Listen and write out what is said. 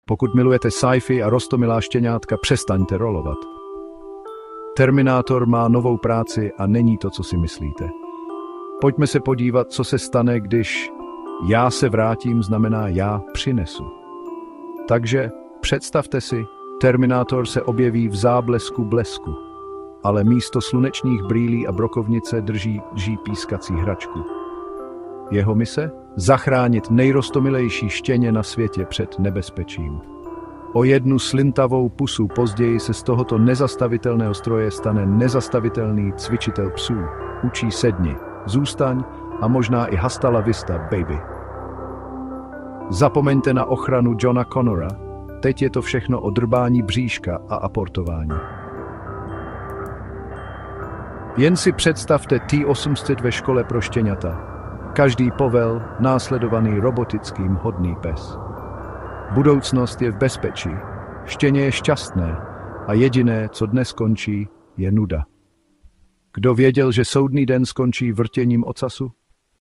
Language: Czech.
Pokud milujete sci-fi a roztomilá štěňátka, přestaňte rolovat. Terminátor má novou práci a není to, co si myslíte. Pojďme se podívat, co se stane, když já se vrátím znamená já přinesu. Takže představte si, Terminátor se objeví v záblesku blesku, ale místo slunečních brýlí a brokovnice drží pískací hračku. Jeho mise? Zachránit nejrostomilejší štěně na světě před nebezpečím. O jednu slintavou pusu později se z tohoto nezastavitelného stroje stane nezastavitelný cvičitel psů. Učí sedni, zůstaň a možná i hasta la vista, baby. Zapomeňte na ochranu Johna Connora, teď je to všechno o drbání bříška a aportování. Jen si představte T-800 ve škole pro štěňata. Každý povel, následovaný robotickým hodný pes. Budoucnost je v bezpečí, štěně je šťastné a jediné, co dnes končí, je nuda. Kdo věděl, že soudný den skončí vrtěním ocasu?